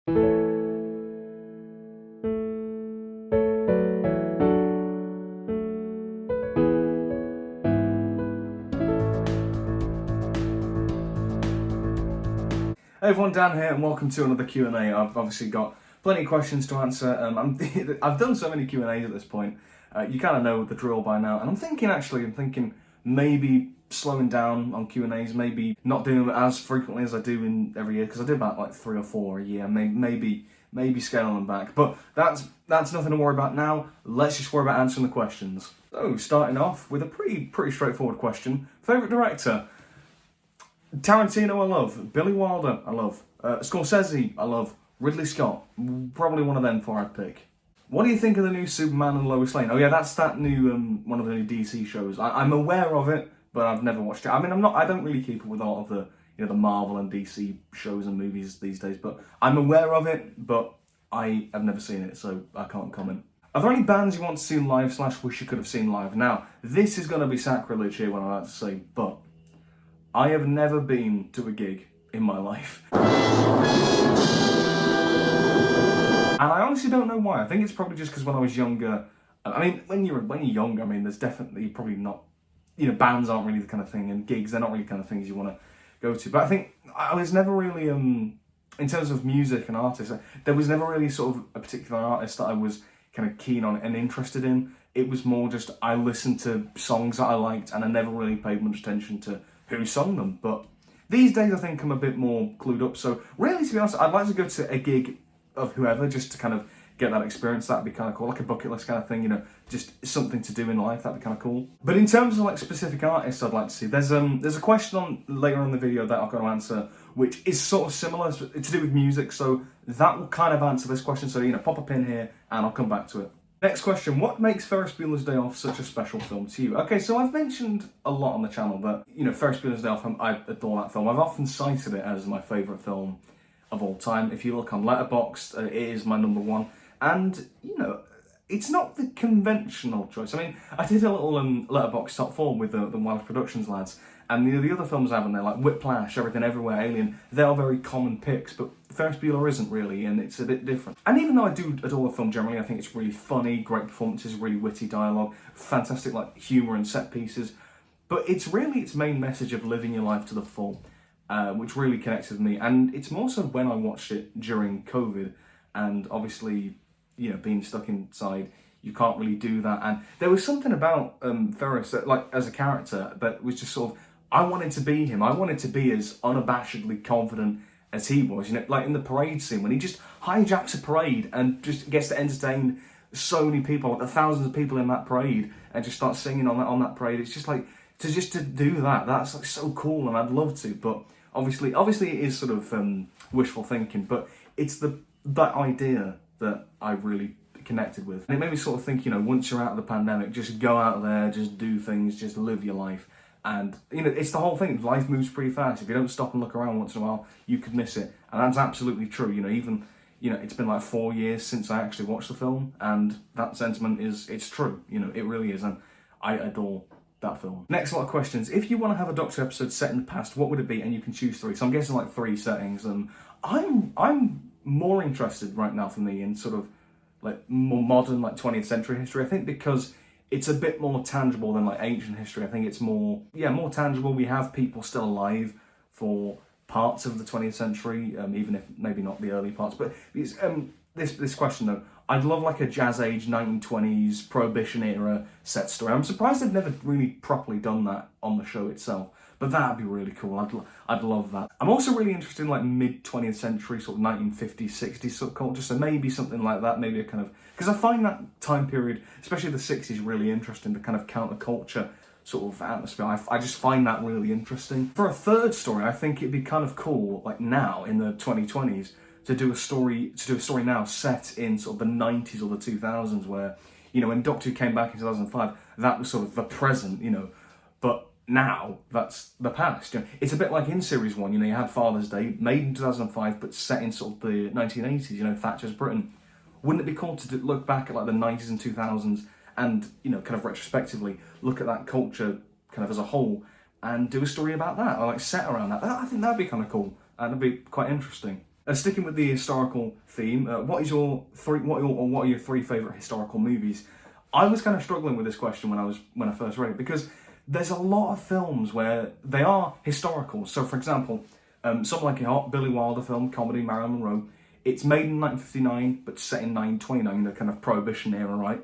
Hey everyone, Dan here, and welcome to another Q&A. I've obviously got plenty of questions to answer. I've done so many Q&As at this point. You kind of know the drill by now, and I'm thinking maybe slowing down on Q&As, maybe not doing them as frequently as I do in every year, because I do about like 3 or 4 a year. Maybe scaling them back, but that's nothing to worry about now. Let's just worry about answering the questions. So starting off with a pretty straightforward question: favorite director? Tarantino, I love. Billy Wilder, I love. Scorsese, I love. Ridley Scott, probably one of them four I'd pick. What do you think of the new Superman and Lois Lane? Oh yeah, that's that new one of the new DC shows. I'm aware of it, but I've never watched it. I mean, I don't really keep up with all of the the Marvel and DC shows and movies these days, but I'm aware of it, but I have never seen it, so I can't comment. Are there any bands you want to see live / wish you could have seen live? Now, this is going to be sacrilege here, what I'm about to say, but I have never been to a gig in my life. And I honestly don't know why. I think it's probably just because when I was younger, I mean, when you're younger, I mean, there's definitely probably not, bands aren't really the kind of thing, and gigs, they're not really the kind of things you want to go to. But I think I was never really, in terms of music and artists, there was never really sort of a particular artist that I was kind of keen on and interested in. It was more just, I listened to songs that I liked, and I never really paid much attention to who sung them. But these days I think I'm a bit more clued up, so really, to be honest, I'd like to go to a gig of whoever, just to kind of get that experience. That'd be kind of cool, like a bucket list kind of thing, just something to do in life. That'd be kind of cool. But in terms of like specific artists I'd like to see, there's a question on later in the video that I've got to answer, which is sort of similar, to do with music, so that will kind of answer this question. So pop a pin here and I'll come back to it. Next question: what makes Ferris Bueller's Day Off such a special film to you? Okay, so I've mentioned a lot on the channel that, Ferris Bueller's Day Off, I adore that film. I've often cited it as my favourite film of all time. If you look on Letterboxd, it is my number one. And, it's not the conventional choice. I mean, I did a little Letterboxd top 4 with the Welsh Productions lads, and the other films I have in there, like Whiplash, Everything Everywhere, Alien, they are very common picks, but Ferris Bueller isn't really, and it's a bit different. And even though I do adore the film generally, I think it's really funny, great performances, really witty dialogue, fantastic like humour and set pieces, but it's really its main message of living your life to the full, which really connects with me. And it's more so when I watched it during COVID, and obviously, being stuck inside, you can't really do that. And there was something about Ferris, that, like, as a character, that was just sort of, I wanted to be him. I wanted to be as unabashedly confident as he was. Like in the parade scene, when he just hijacks a parade and just gets to entertain so many people, like the thousands of people in that parade, and just starts singing on that parade. It's just like, to do that, that's like so cool, and I'd love to. But obviously it is sort of wishful thinking, but it's that idea that I really connected with. And it made me sort of think, once you're out of the pandemic, just go out there, just do things, just live your life. And, it's the whole thing. Life moves pretty fast. If you don't stop and look around once in a while, you could miss it. And that's absolutely true. Even, it's been like 4 years since I actually watched the film, and that sentiment it's true. It really is. And I adore that film. Next lot of questions. If you want to have a Doctor episode set in the past, what would it be? And you can choose 3. So I'm guessing like 3 settings. And I'm more interested right now for me in sort of like more modern, like 20th century history. I think because it's a bit more tangible than like ancient history. I think it's more tangible. We have people still alive for parts of the 20th century, even if maybe not the early parts. But this question though, I'd love like a jazz age 1920s Prohibition era set story. I'm surprised they've never really properly done that on the show itself, but that'd be really cool. I'd love that. I'm also really interested in like mid 20th century, sort of 1950s, 60s sort of culture. So maybe something like that. Maybe a kind of, because I find that time period, especially the 60s, really interesting. The kind of counterculture sort of atmosphere. I just find that really interesting. For a third story, I think it'd be kind of cool, like now in the 2020s, to do a story now set in sort of the 90s or the 2000s, where when Doctor Who came back in 2005, that was sort of the present, but now that's the past. It's a bit like in series 1, you had Father's Day, made in 2005, but set in sort of the 1980s, Thatcher's Britain. Wouldn't it be cool to look back at like the 90s and 2000s and, kind of retrospectively look at that culture kind of as a whole and do a story about that, or like set around that? I think that'd be kind of cool, and it'd be quite interesting. Sticking with the historical theme, what are your three favourite historical movies? I was kind of struggling with this question when I first read it, because there's a lot of films where they are historical. So, for example, something like a Billy Wilder film, comedy, Marilyn Monroe. It's made in 1959, but set in 1929, the kind of Prohibition era, right?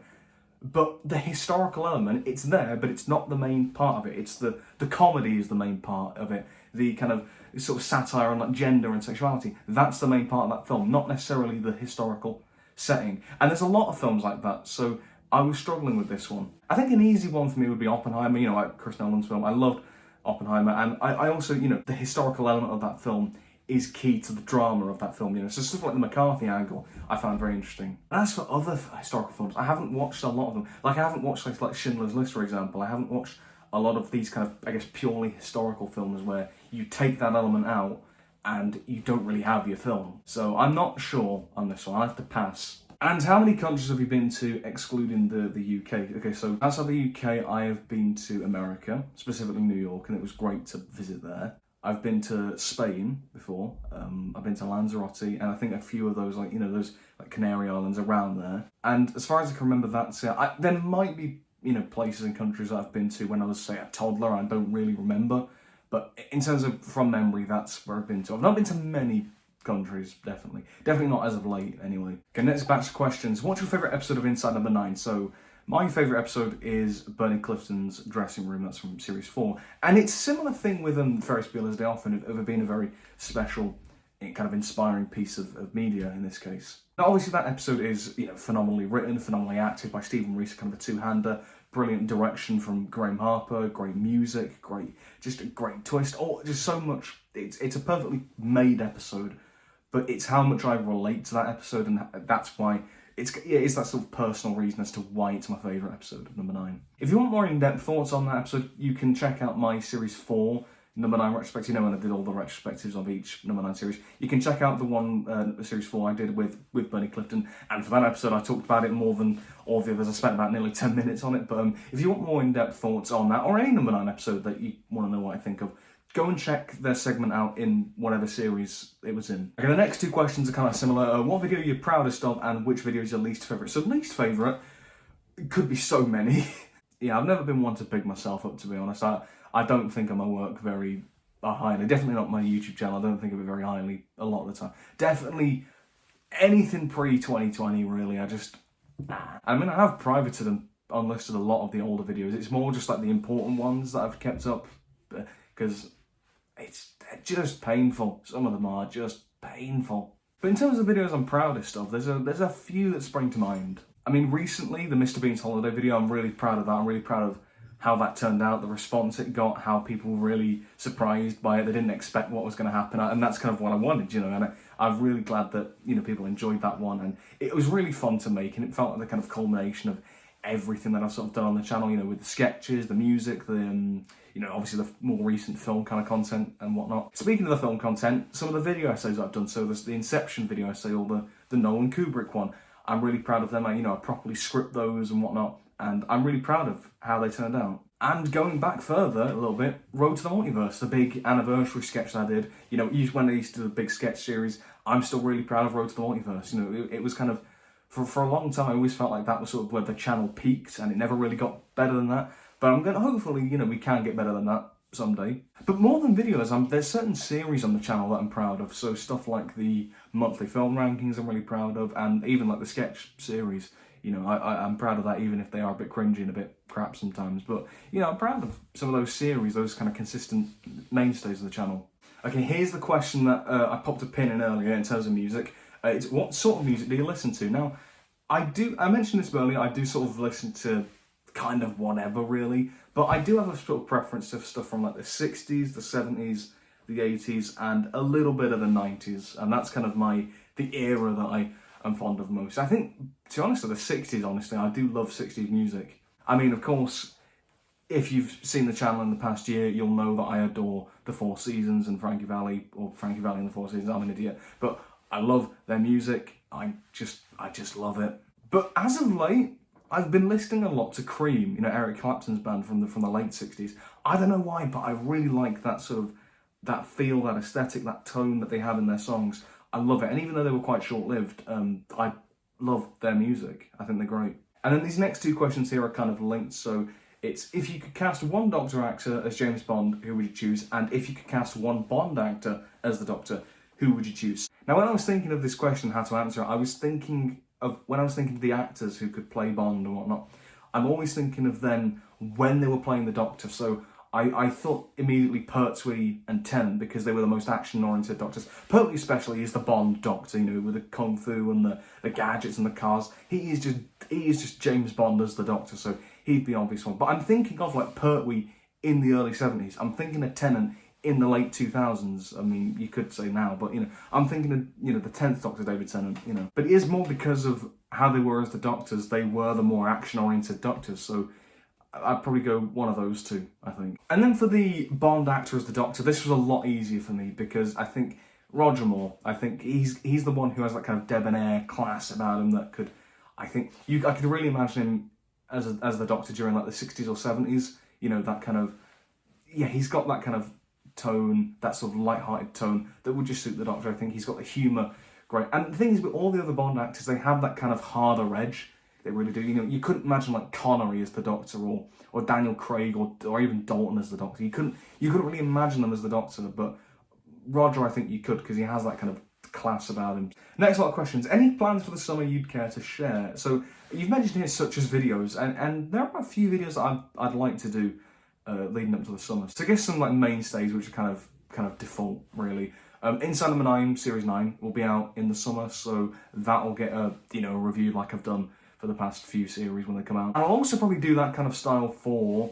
But the historical element, it's there, but it's not the main part of it. It's the comedy is the main part of it. The kind of sort of satire on like gender and sexuality, that's the main part of that film, not necessarily the historical setting. And there's a lot of films like that, so I was struggling with this one. I think an easy one for me would be Oppenheimer, like Chris Nolan's film. I loved Oppenheimer, and I also, the historical element of that film is key to the drama of that film. So stuff like the McCarthy angle I found very interesting. And as for other historical films, I haven't watched a lot of them. Like, I haven't watched like Schindler's List, for example. I haven't watched a lot of these kind of, I guess, purely historical films where you take that element out and you don't really have your film. So I'm not sure on this one. I have to pass. And how many countries have you been to, excluding the UK? Okay, so outside the UK, I have been to America, specifically New York, and it was great to visit there. I've been to Spain before. I've been to Lanzarote, and I think a few of those, those like Canary Islands around there. And as far as I can remember, there might be places and countries that I've been to when I was, say, a toddler. I don't really remember, but in terms of from memory, that's where I've been to. I've not been to many countries, definitely not as of late, anyway. Okay, next batch of questions. What's your favourite episode of Inside No.9? So, my favourite episode is Bernie Clifton's dressing room. That's from series 4. And it's a similar thing with Ferris Bueller's Day Off, and of it being a very special, kind of inspiring piece of media in this case. Now, obviously, that episode is phenomenally written, phenomenally acted by Stephen Reese, kind of a two-hander. Brilliant direction from Graham Harper, great music, just a great twist. Just so much. It's a perfectly made episode, but it's how much I relate to that episode, and that's why it's that sort of personal reason as to why it's my favourite episode of number 9. If you want more in-depth thoughts on that episode, you can check out my series 4 number 9 retrospective. When I did all the retrospectives of each number 9 series, you can check out the one series 4 I did with Bernie Clifton, and for that episode I talked about it more than all the others. I spent about nearly 10 minutes on it, but if you want more in-depth thoughts on that, or any number 9 episode that you want to know what I think of, go and check their segment out in whatever series it was in. Okay, the next two questions are kind of similar. What video are you proudest of, and which video is your least favourite? So least favourite could be so many. Yeah, I've never been one to big myself up, to be honest. I don't think of my work very highly. Definitely not my YouTube channel. I don't think of it very highly a lot of the time. Definitely anything pre-2020, really. I have privated and unlisted a lot of the older videos. It's more just like the important ones that I've kept up, because they're just painful. Some of them are just painful. But in terms of videos I'm proudest of, there's a few that spring to mind. I mean, recently, the Mr. Bean's holiday video, I'm really proud of that. I'm really proud of how that turned out, the response it got, how people were really surprised by it. They didn't expect what was going to happen, and that's kind of what I wanted, and I'm really glad that, people enjoyed that one, and it was really fun to make, and it felt like the kind of culmination of everything that I've sort of done on the channel, with the sketches, the music, the, obviously the more recent film kind of content and whatnot. Speaking of the film content, some of the video essays I've done, so there's the Inception video essay, or the Nolan Kubrick one, I'm really proud of them. I properly script those and whatnot, and I'm really proud of how they turned out. And going back further a little bit, Road to the Multiverse, the big anniversary sketch that I did, when I used to do the big sketch series, I'm still really proud of Road to the Multiverse. It was kind of, for a long time, I always felt like that was sort of where the channel peaked, and it never really got better than that. But I'm going to, hopefully, we can get better than that someday. But more than videos, there's certain series on the channel that I'm proud of. So stuff like the monthly film rankings I'm really proud of, and even like the sketch series. I'm proud of that, even if they are a bit cringy and a bit crap sometimes. But, I'm proud of some of those series, those kind of consistent mainstays of the channel. Okay, here's the question that I popped a pin in earlier in terms of music. It's what sort of music do you listen to? Now, I mentioned this earlier, I do sort of listen to kind of whatever, really. But I do have a sort of preference to stuff from like the 60s, the 70s, the 80s, and a little bit of the 90s. And that's kind of the era that I am fond of most. I think, to be honest, the 60s, honestly, I do love 60s music. I mean, of course, if you've seen the channel in the past year, you'll know that I adore the Four Seasons and Frankie Valli, or Frankie Valli and the Four Seasons. I'm an idiot. But I love their music. I just love it. But as of late, I've been listening a lot to Cream, Eric Clapton's band from the late 60s. I don't know why, but I really like that sort of, that feel, that aesthetic, that tone that they have in their songs. I love it. And even though they were quite short-lived, I love their music. I think they're great. And then these next two questions here are kind of linked. So it's, if you could cast one Doctor actor as James Bond, who would you choose? And if you could cast one Bond actor as the Doctor, who would you choose? Now, when I was thinking of this question, how to answer it, I was thinking of, when I was thinking of the actors who could play Bond and whatnot, I'm always thinking of them when they were playing the Doctor. So I thought immediately Pertwee and Tennant, because they were the most action-oriented Doctors. Pertwee especially is the Bond Doctor, you know, with the kung fu and the gadgets and the cars. He is just James Bond as the Doctor, so he'd be an obvious one. But I'm thinking of like Pertwee in the early 70s. I'm thinking of Tennant in the late 2000s. I mean, you could say now, but, you know, I'm thinking of, you know, the 10th Doctor, David Tennant, you know. But it is more because of how they were as the Doctors. They were the more action-oriented Doctors, so I'd probably go one of those two, I think. And then for the Bond actor as the Doctor, this was a lot easier for me, because I think Roger Moore, I think he's the one who has that kind of debonair class about him that could, I think, I could really imagine him as the Doctor during like the 60s or 70s, you know, that kind of, yeah, he's got that kind of tone, that sort of light-hearted tone that would just suit the Doctor. I think he's got the humour great. And the thing is, with all the other Bond actors, they have that kind of harder edge. They really do. You know, you couldn't imagine like Connery as the Doctor, or Daniel Craig, or even Dalton as the Doctor. You couldn't really imagine them as the Doctor, but Roger, I think you could, because he has that kind of class about him. Next lot of questions. Any plans for the summer you'd care to share? So you've mentioned here such as videos, and there are a few videos that I'd like to do leading up to the summer. So I guess some like mainstays, which are kind of default really. Inside No.9 Series 9 will be out in the summer, so that'll get a review like I've done for the past few series when they come out. And I'll also probably do that kind of style for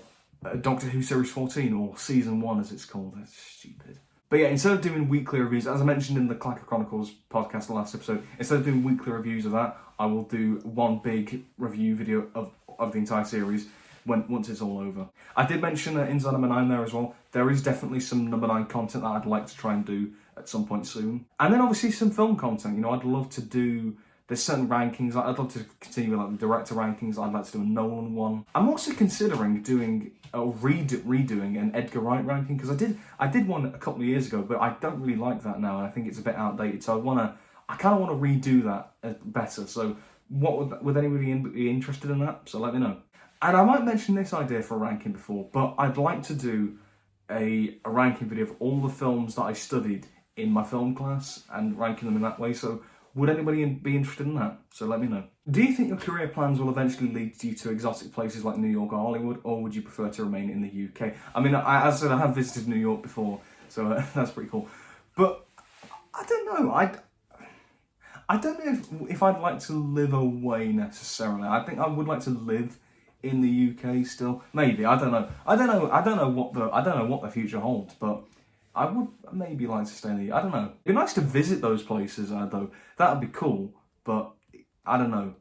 Doctor Who Series 14, or Season 1 as it's called. That's stupid. But yeah, instead of doing weekly reviews, as I mentioned in the Clacker Chronicles podcast, the last episode, instead of doing weekly reviews of that, I will do one big review video of the entire series once it's all over. I did mention Inside No.9 there as well. There is definitely some No.9 content that I'd like to try and do at some point soon. And then obviously some film content. You know, I'd love to do, there's certain rankings. I'd love to continue with like the director rankings. I'd like to do a Nolan one. I'm also considering doing redoing an Edgar Wright ranking, because I did one a couple of years ago, but I don't really like that now, and I think it's a bit outdated. So I kind of want to redo that better. So would anybody be interested in that? So let me know. And I might mention this idea for a ranking before, but I'd like to do a ranking video of all the films that I studied in my film class and ranking them in that way. So would anybody be interested in that? So let me know. Do you think your career plans will eventually lead you to exotic places like New York or Hollywood, or would you prefer to remain in the UK? I mean, as I said, I have visited New York before, so that's pretty cool. But I don't know. I don't know if I'd like to live away necessarily. I think I would like to live in the UK still. Maybe, I don't know. I don't know what the future holds, but I would maybe like to stay in the... I don't know. It'd be nice to visit those places, though. That would be cool, but I don't know.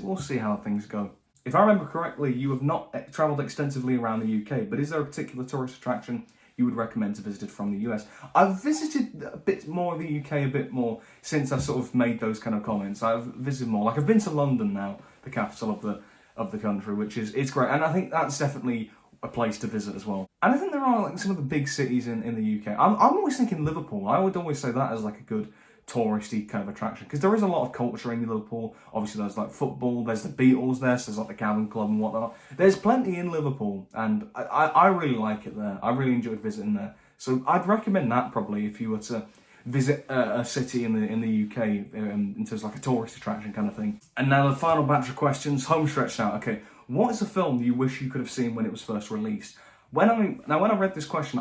We'll see how things go. If I remember correctly, you have not travelled extensively around the UK, but is there a particular tourist attraction you would recommend to visit from the US? I've visited a bit more of the UK, a bit more, since I sort of made those kind of comments. I've visited more. Like, I've been to London now, the capital of the country, which is, it's great. And I think that's definitely a place to visit as well. And I think there are like some of the big cities in the UK. I'm always thinking Liverpool. I would always say that as like a good touristy kind of attraction, because there is a lot of culture in Liverpool. Obviously there's like football, there's the Beatles there, so there's like the Cavern Club and whatnot. There's plenty in Liverpool, and I really like it there. I really enjoyed visiting there. So I'd recommend that probably if you were to visit a city in the UK in terms of like a tourist attraction kind of thing. And now the final batch of questions, home stretch now. Okay, what is a film you wish you could have seen when it was first released? When I read this question,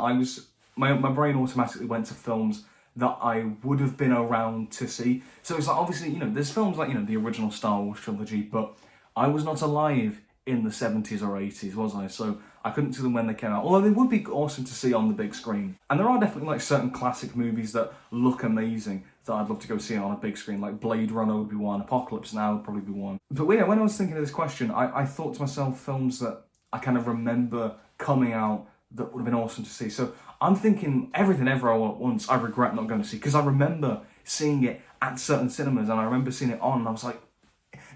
my brain automatically went to films that I would have been around to see. So it's like, obviously, you know, there's films like, you know, the original Star Wars trilogy, but I was not alive in the 70s or 80s, was I? So I couldn't see them when they came out, although they would be awesome to see on the big screen. And there are definitely like certain classic movies that look amazing that I'd love to go see on a big screen, like Blade Runner would be one, Apocalypse Now would probably be one. But yeah, when I was thinking of this question, I thought to myself films that I kind of remember coming out that would have been awesome to see. So I'm thinking Everything Ever All at Once, I regret not going to see, because I remember seeing it at certain cinemas, and I remember seeing it on, and I was like,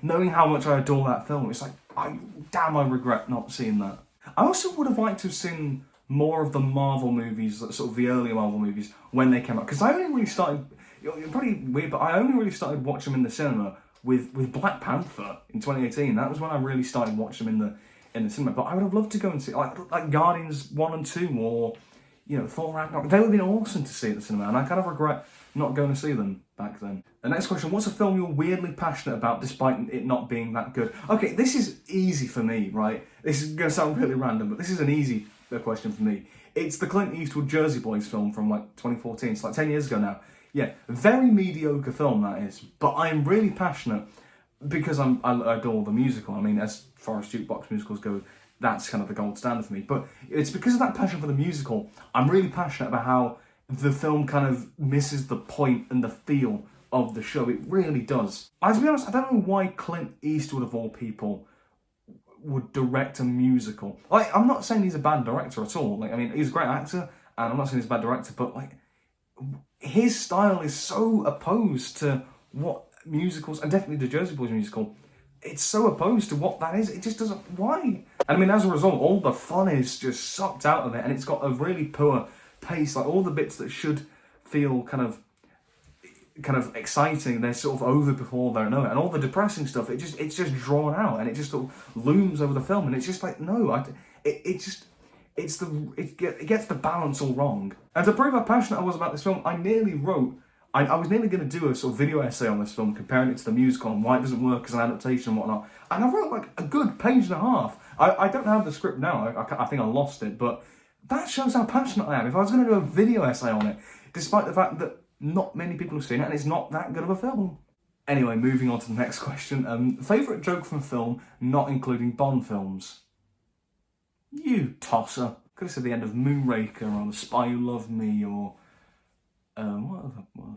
knowing how much I adore that film, it's like, I regret not seeing that. I also would have liked to have seen more of the Marvel movies, sort of the earlier Marvel movies, when they came out, because I only really started You're probably weird, but I only really started watching them in the cinema with Black Panther in 2018. That was when I really started watching them in the cinema. But I would have loved to go and see like Guardians 1 and 2 or Thor Ragnarok. They would have been awesome to see at the cinema, and I kind of regret not going to see them back then. The next question: what's a film you're weirdly passionate about despite it not being that good? Okay, this is easy for me, right? This is going to sound really random, but this is an easy question for me. It's the Clint Eastwood Jersey Boys film from like 2014. It's like 10 years ago now. Yeah, very mediocre film that is, but I'm really passionate because I adore the musical. I mean, as far as jukebox musicals go, that's kind of the gold standard for me. But it's because of that passion for the musical, I'm really passionate about how the film kind of misses the point and the feel of the show. It really does. To be honest, I don't know why Clint Eastwood, of all people, would direct a musical. Like, I'm not saying he's a bad director at all. Like, I mean, he's a great actor, and I'm not saying he's a bad director, but like, his style is so opposed to what musicals, and definitely the Jersey Boys musical, it's so opposed to what that is. It just doesn't. Why? And I mean, as a result, all the fun is just sucked out of it, and it's got a really poor pace. Like, all the bits that should feel kind of exciting, they're sort of over before they know it, and all the depressing stuff, it's just drawn out, and it just sort of looms over the film, and it's just like, no, it gets the balance all wrong. And to prove how passionate I was about this film, I was nearly going to do a sort of video essay on this film, comparing it to the musical and why it doesn't work as an adaptation and whatnot. And I wrote like a good page and a half. I don't have the script now. I think I lost it, but that shows how passionate I am. If I was going to do a video essay on it, despite the fact that not many people have seen it and it's not that good of a film. Anyway, moving on to the next question. Favourite joke from film, not including Bond films? You tosser. Could have said the end of Moonraker or The Spy Who Loved Me or what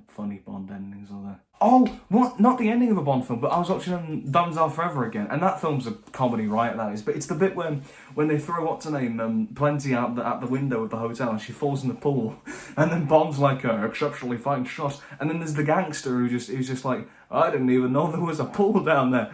funny Bond endings are there? Oh, what? Not the ending of a Bond film, but I was watching Diamonds Are Forever again, and that film's a comedy, right? That is, but it's the bit when they throw what's her name, Plenty out at the window of the hotel, and she falls in the pool, and then Bond's like, exceptionally fine shot, and then there's the gangster who's just like, I didn't even know there was a pool down there.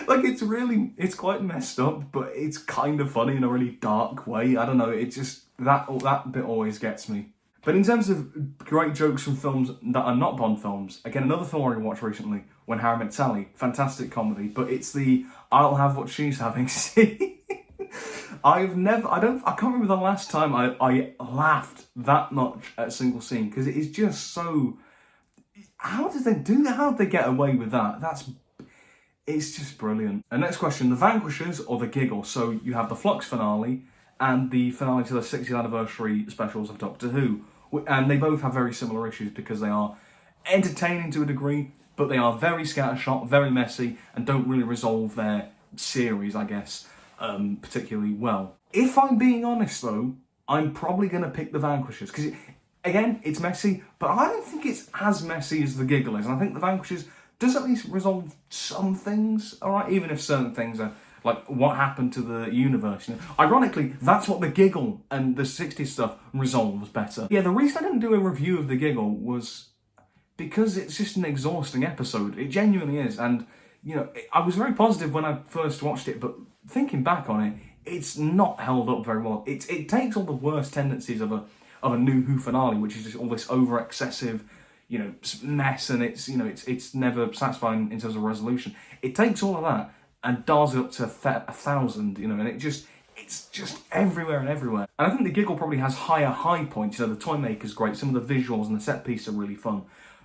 Like, it's quite messed up, but it's kind of funny in a really dark way. I don't know, it's just, that bit always gets me. But in terms of great jokes from films that are not Bond films, again, another film I watched recently, When Harry Met Sally, fantastic comedy, but it's the I'll have what she's having scene. I can't remember the last time I laughed that much at a single scene, because it is just so, how did they do that? How did they get away with that? It's just brilliant. And next question, The Vanquishers or The Giggle? So you have the Flux finale and the finale to the 60th anniversary specials of Doctor Who. And they both have very similar issues because they are entertaining to a degree, but they are very scattershot, very messy, and don't really resolve their series, I guess, particularly well. If I'm being honest, though, I'm probably going to pick The Vanquishers, because, again, it's messy, but I don't think it's as messy as The Giggle is, and I think The Vanquishers does at least resolve some things, alright, even if certain things are like what happened to the universe. Ironically, that's what The Giggle and the 60s stuff resolves better. Yeah, the reason I didn't do a review of The Giggle was because it's just an exhausting episode. It genuinely is, and I was very positive when I first watched it, but thinking back on it, it's not held up very well. It takes all the worst tendencies of a New Who finale, which is just all this over excessive mess, and it's never satisfying in terms of resolution. It takes all of that and dials it up to 1,000, and it's just everywhere and everywhere. And I think The Giggle probably has higher high points. The toy maker's great, some of the visuals and the set piece are really fun,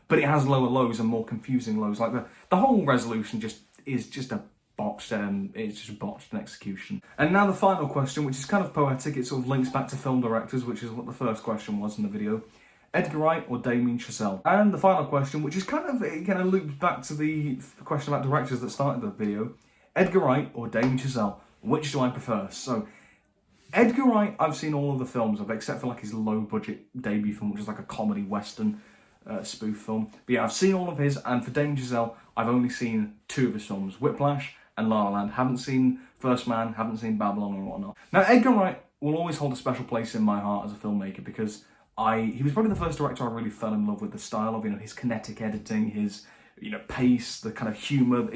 but it has lower lows and more confusing lows. Like the whole resolution is just a botched, it's just botched in execution. And now the final question, which is kind of poetic. It sort of links back to film directors, which is what the first question was in the video. Edgar Wright or Damien Chazelle? And the final question, which is kind of loops back to the question about directors that started the video. Edgar Wright or Damien Chazelle? Which do I prefer? So, Edgar Wright, I've seen all of the films of, except for like his low-budget debut film, which is like a comedy western spoof film. But yeah, I've seen all of his, and for Damien Chazelle, I've only seen 2 of his films, Whiplash and La La Land. Haven't seen First Man, haven't seen Babylon or whatnot. Now, Edgar Wright will always hold a special place in my heart as a filmmaker because he was probably the first director I really fell in love with the style of, his kinetic editing, his, pace, the kind of humour,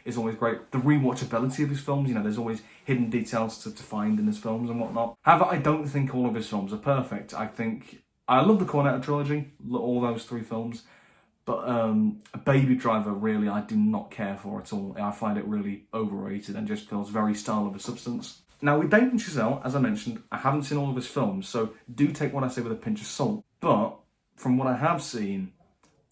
is always great. The rewatchability of his films, there's always hidden details to find in his films and whatnot. However, I don't think all of his films are perfect. I think I love the Cornetto trilogy, all those 3 films, but Baby Driver really I do not care for at all. I find it really overrated and just feels very style over substance. Now with Damien Chazelle, as I mentioned, I haven't seen all of his films, so do take what I say with a pinch of salt. But from what I have seen,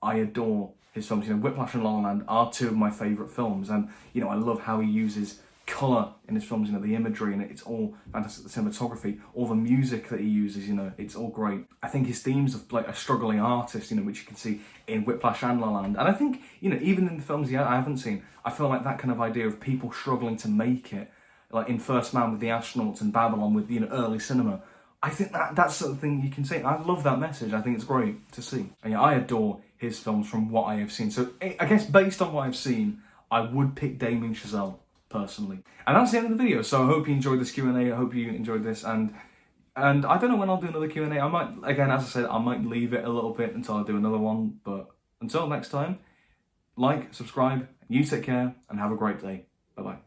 I adore his films. Whiplash and La La Land are 2 of my favourite films, and I love how he uses colour in his films, the imagery in it, it's all fantastic, the cinematography, all the music that he uses, it's all great. I think his themes of like a struggling artist, which you can see in Whiplash and La La Land, and I think, even in the films I haven't seen, I feel like that kind of idea of people struggling to make it, like in First Man with the astronauts and Babylon with, early cinema, I think that's something you can say. I love that message. I think it's great to see. And I adore his films from what I have seen. So I guess based on what I've seen, I would pick Damien Chazelle personally. And that's the end of the video. So I hope you enjoyed this Q&A. I hope you enjoyed this. And I don't know when I'll do another Q&A. I might, again, as I said, I might leave it a little bit until I do another one. But until next time, like, subscribe, you take care, and have a great day. Bye-bye.